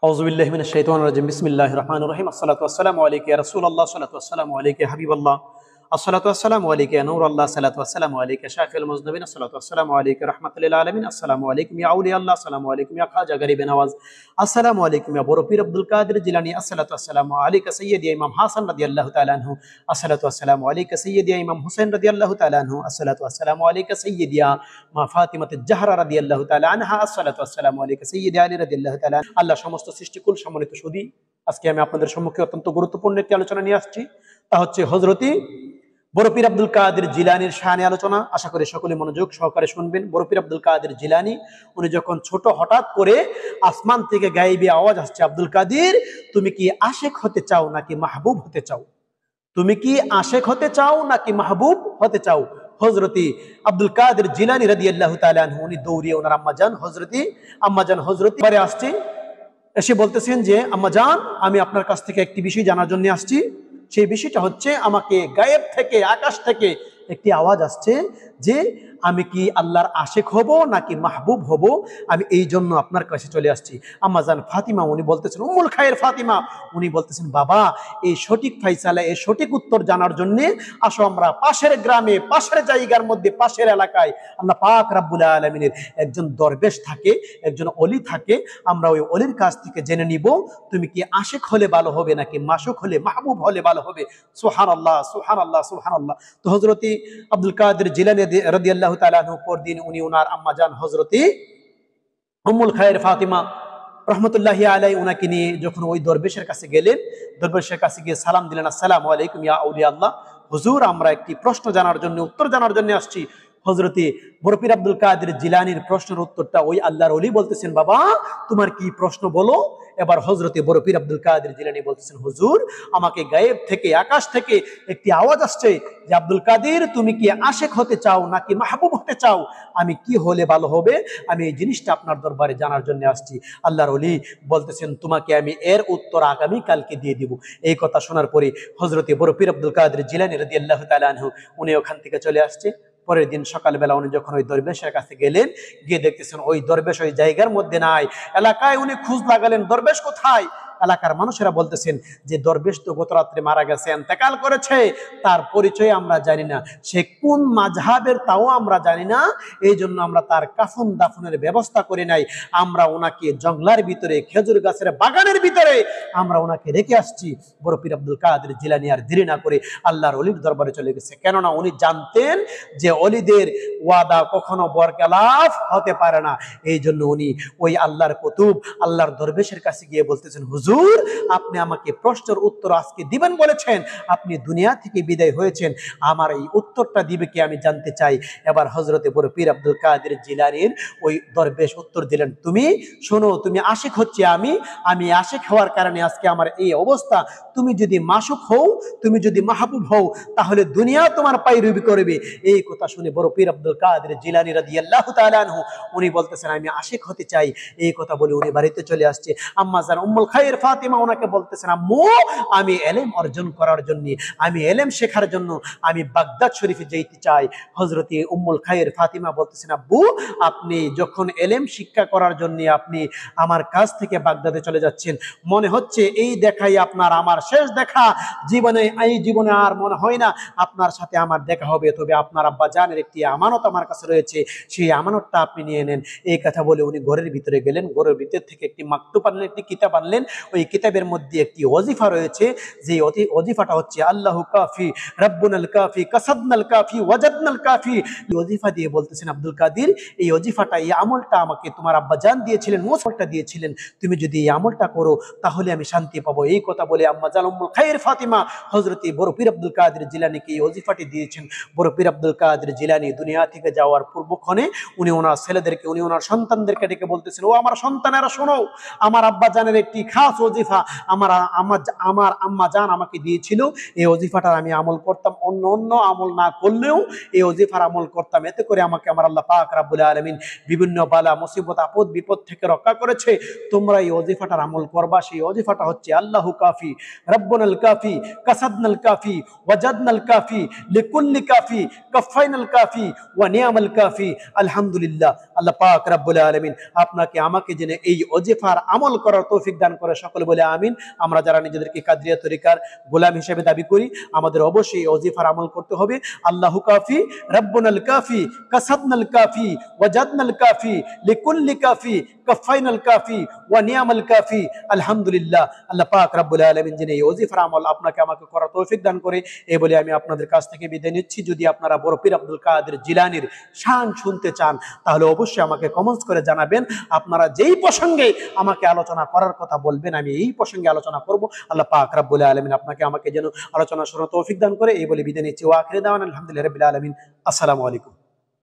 আউযুবিল্লাহি মিনাশ শাইতানির রাজিম বিসমিল্লাহির রহমানির রহিম আসসালাতু ওয়াসসালামু আলাইকা ইয়া রাসূলুল্লাহ সাল্লাতু ওয়াসসালামু আলাইকা ইয়া হাবিবাল্লাহ আসসালাতু ওয়াসসালামু আলাইকা ইয়া নূরুল্লাহ সাল্লাতু ওয়াসসালামু আলাইকা শাফিউল মুজনিবিন আসসালাতু ওয়াসসালামু আলাইকা রাহমাতুল লিল আলামিন আসসালামু আলাইকুম ইয়া আউলিয়াল্লাহ আসসালামু আলাইকুম ইয়া খাজা গরিবে নওয়াজ আসসালামু আলাইকুম ইয়া বড় পীর আব্দুল কাদের জিলানী আসসালাতু ওয়াসসালামু আলাইকা সাইয়্যিদি ইমাম হাসান রাদিয়াল্লাহু তাআলা আনহু আসসালাতু ওয়াসসালামু আলাইকা সাইয়্যিদি ইমাম হুসাইন রাদিয়াল্লাহু তাআলা আনহু আসসালাতু ওয়াসসালামু আলাইকা সাইয়্যিদি মা ফাতিমাতুজ জাহরা রাদিয়াল্লাহু তাআলা আনহা আসসালাতু ওয়াসসালামু আলাইকা সাইয়্যিদি আলী রাদিয়াল্লাহু তাআলা আল্লাহ সমস্ত সৃষ্টিকুল সম্মানিত সুধী, আজকে আমি আপনাদের সম্মুখে অত্যন্ত গুরুত্বপূর্ণ একটি আলোচনা নিয়ে আসছি। তা হচ্ছে হযরতি বড় পীর আব্দুল কাদের জিলানীর শানে আলোচনা। আশা করি সকলে মনোযোগ সহকারে শুনবেন। বড় পীর আব্দুল কাদের জিলানী উনি যখন ছোট, হঠাৎ করে আসমান থেকে গায়েবী আওয়াজ আসছে, আব্দুল কাদের তুমি কি আশেক হতে চাও নাকি মাহবুব হতে চাও? তুমি কি আশেক হতে চাও নাকি মাহবুব হতে চাও? হযরতি আব্দুল কাদের জিলানী রাদিয়াল্লাহু তাআলা আনহু উনি দৌড়িয়ে ওনার আম্মাজান হযরতি পরে আসছে, এসে বলতেছেন যে আম্মা জান, আমি আপনার কাছ থেকে একটি বিষয় জানার জন্য আসছি। সেই বিষয়টা হচ্ছে, আমাকে গায়েব থেকে, আকাশ থেকে একটি আওয়াজ আসছে যে আমি কি আল্লাহর আশেক হব নাকি মাহবুব হব, আমি এই জন্য আপনার কাছে চলে আসছি। আম্মা জান ফাতিমা উনি বলতেছেন, উম্মুল খায়ের ফাতিমা উনি বলতেছেন, বাবা এই সঠিক ফাইসালা, এই সঠিক উত্তর জানার জন্য আসো আমরা পাশের গ্রামে, পাশের জায়গার মধ্যে, পাশের এলাকায় আল্লাহ পাক রাব্বুল আলামিনের একজন দরবেশ থাকে, একজন অলি থাকে, আমরা ওই অলির কাছ থেকে জেনে নিব তুমি কি আশেক হলে ভালো হবে নাকি মাশুক হলে, মাহবুব হলে ভালো হবে। সুবহানাল্লাহ, সুবহানাল্লাহ, সুবহানাল্লাহ। তো হযরতি আব্দুল কাদের জিলানী রাদিয়াল্লাহু তাআলা আনহু পরদিন উনি ওনার আম্মা জান হযরতি উম্মুল খায়ের ফাতিমা রহমতুল্লাহি আলাইহি উনাকে নিয়ে যখন ওই দরবেশের কাছে গেলেন, দরবেশের কাছে গিয়ে সালাম দিলেন, আসসালামু আলাইকুম ইয়া আউলিয়া আল্লাহ, হুজুর আমরা একটি প্রশ্ন জানার জন্য, উত্তর জানার জন্য আসছি। হযরতি বড় পীর আব্দুল কাদের জিলানীর প্রশ্নের উত্তরটা ওই আল্লাহর ওলি বলতেছেন, বাবা তোমার কি প্রশ্ন বলো। এবার হযরতি বড় পীর আব্দুল কাদের জিলানী বলতেছেন, হুজুর আমাকে গায়েব থেকে, আকাশ থেকে একটি আওয়াজ আসছে যে আব্দুল কাদের তুমি কি আশেক হতে চাও নাকি মাহবুব হতে চাও, আমি কি হলে ভালো হবে, আমি এই জিনিসটা আপনার দরবারে জানার জন্য আসছি। আল্লাহর ওলি বলতেছেন, তোমাকে আমি এর উত্তর আগামী কালকে দিয়ে দিব। এই কথা শোনার পরে হযরতি বড় পীর আব্দুল কাদের জিলানী রাদিয়াল্লাহু তাআলা আনহু উনি ওখান থেকে চলে আসছে। পরের দিন সকালবেলা উনি যখন ওই দরবেশের কাছে গেলেন, গিয়ে দেখতেছেন ওই দরবেশ ওই জায়গার মধ্যে নাই। এলাকায় উনি খোঁজ লাগালেন, দরবেশ কোথায়? এলাকার মানুষেরা বলতেছেন যে দরবেশ তো গত রাত্রে মারা গেছে, ইন্তেকাল করেছে, তার পরিচয় আমরা জানি না, সে কোন মাযহাবের তাও আমরা জানি না, এই জন্য আমরা তার কাফন দাফনের ব্যবস্থা করি নাই। আমরা ওনাকে জঙ্গলার ভিতরে, খেজুর গাছের বাগানের ভিতরে আমরা ওনাকে রেখে আসছি। বড় পীর আব্দুল কাদের জিলানী আর দেরি না করে আল্লাহর ওলির দরবারে চলে গেছে। কেননা উনি জানতেন যে অলিদের ওয়াদা কখনো বরখেলাফ হতে পারে না। এই জন্য উনি ওই আল্লাহর কুতুব, আল্লাহর দরবেশের কাছে গিয়ে বলতেছেন, হুজুর আপনি আমাকে প্রশ্নের উত্তর আজকে দিবেন বলেছেন, আপনি দুনিয়া থেকে বিদায় হয়েছেন, আমার এই উত্তরটা দিবে কি আমি জানতে চাই। এবার হযরতে বড় পীর আব্দুল কাদের জিলানীর ওই দরবেশ উত্তর দিলেন, তুমি শোনো, তুমি আশিক হচ্ছে, আমি আশিক হওয়ার কারণে আজকে আমার এই অবস্থা। তুমি যদি মাশুক হও, তুমি যদি মাহবুব হও, তাহলে দুনিয়া তোমার পায়রবি করবে। এই কথা শুনে বড় পীর আব্দুল কাদের জিলানী রাদিয়াল্লাহু তাআলা আনহু উনি বলতেছেন, আমি আশিক হতে চাই। এই কথা বলে উনি বাড়িতে চলে আসছে। আম্মা জান উম্মুল খায়ের ফাতিমা ওনাকে বলতেছেন, আম্মু আমি ইলম অর্জন করার জন্য, আমি ইলম শেখার জন্য আমি বাগদাদ শরীফে যেতে চাই। হযরতে উম্মুল খায়ের ফাতিমা বলতেছেন, আব্বু আপনি যখন ইলম শিক্ষা করার জন্য আপনি আমার কাছ থেকে বাগদাদে চলে যাচ্ছেন, মনে হচ্ছে এই দেখাই আপনার আমার শেষ দেখা। এই জীবনে আর মনে হয় না আপনার সাথে আমার দেখা হবে, তবে আপনার আব্বা জানের একটি আমানত আমার কাছে রয়েছে, সেই আমানতটা আপনি নিয়ে নেন। এই কথা বলে উনি ঘরের ভিতরে গেলেন। ঘরের ভিতর থেকে একটি মাকতুব আনলেন, একটি কিতাব আনলেন। ওই কিতাবের মধ্যে একটি ওয়াজিফা রয়েছে, যে ওয়াজিফাটা হচ্ছে আল্লাহু কাফি রাব্বুনাল কাফি কাসাদনাল কাফি ওয়াজাদনাল কাফি। ওয়াজিফা দিয়ে বলতেছেন, আব্দুল কাদের এই ওয়াজিফাটা, এই আমলটা আমাকে তোমার আব্বা জান দিয়েছিলেন, মুসাফটা দিয়েছিলেন, তুমি যদি এই আমলটা করো তাহলে আমি শান্তি পাবো। এই কথা বলে আম্মা জান উম্মুল খায়ের ফাতিমা হযরতে বড় পীর আব্দুল কাদের জিলানীকে এই ওয়াজিফাটি দিয়েছেন। বড় পীর আব্দুল কাদের জিলানী দুনিয়া থেকে যাওয়ার পূর্বক্ষণে উনি ওনার ছেলেদেরকে, উনি ওনার সন্তানদেরকে ডেকে বলতেছেন, ও আমার সন্তানেরা শোনো, আমার আব্বা জানের একটি খাস খাস ওজিফা আমার আমার আমার আম্মা জান আমাকে দিয়েছিল, এই ওজিফাটার আমি আমল করতাম, অন্য অন্য আমল না করলেও এই ওজিফার আমল করতাম। এতে করে আমাকে আমার আল্লাহ পাক রব্বুল আলামিন বিভিন্ন বালা মুসিবত আপদ বিপদ থেকে রক্ষা করেছে। তোমরা এই ওজিফাটার আমল করবা। সেই ওজিফাটা হচ্ছে আল্লাহু কাফি রব্বুনাল কাফি কাসাদনাল কাফি ওয়াজাদনাল কাফি লিকুল্লি কাফি কাফাইনাল কাফি ওয়া নিয়ামাল কাফি। আলহামদুলিল্লাহ, আল্লাহ পাক রব্বুল আলামিন আপনাকে আমাকে জেনে এই ওজিফার আমল করার তৌফিক দান করে। সকলে বলে আমিন। আমরা যারা নিজেদেরকে কাদরিয়া তরিকার গোলাম হিসেবে দাবি করি, আমাদের অবশ্যই এই ওজিফার আমল করতে হবে। আল্লাহু কাফি রব্বুনাল কাফি কাসাদনাল কাফি ওয়াজাদনাল কাফি লিকুল্লি কাফি কাফাইনাল কাফি ওয়া নিয়ামাল কাফি। আলহামদুলিল্লাহ, আল্লাহ পাক রব্বুল আলামিন যিনি এই ওজিফার আমল আপনাকে আমাকে করার তৌফিক দান করে। এই বলে আমি আপনাদের কাছ থেকে বিদায় নিচ্ছি। যদি আপনারা বড় পীর আব্দুল কাদের জিলানীর শান শুনতে চান তাহলে অবশ্যই আমাকে কমেন্টস করে জানাবেন। আপনারা যেই প্রসঙ্গে আমাকে আলোচনা করার কথা বলবেন আমি এই প্রসঙ্গে আলোচনা করব। আল্লাহ পাক রব্বুল আলামিন আপনাকে আমাকে যেন আলোচনা শোনার তৌফিক দান করে। এই বলে বিদায় নিচ্ছি। ওয়া আখিরু দাওয়ানা আলহামদুলিল্লাহি রাব্বিল আলামিন। আসসালামু আলাইকুম।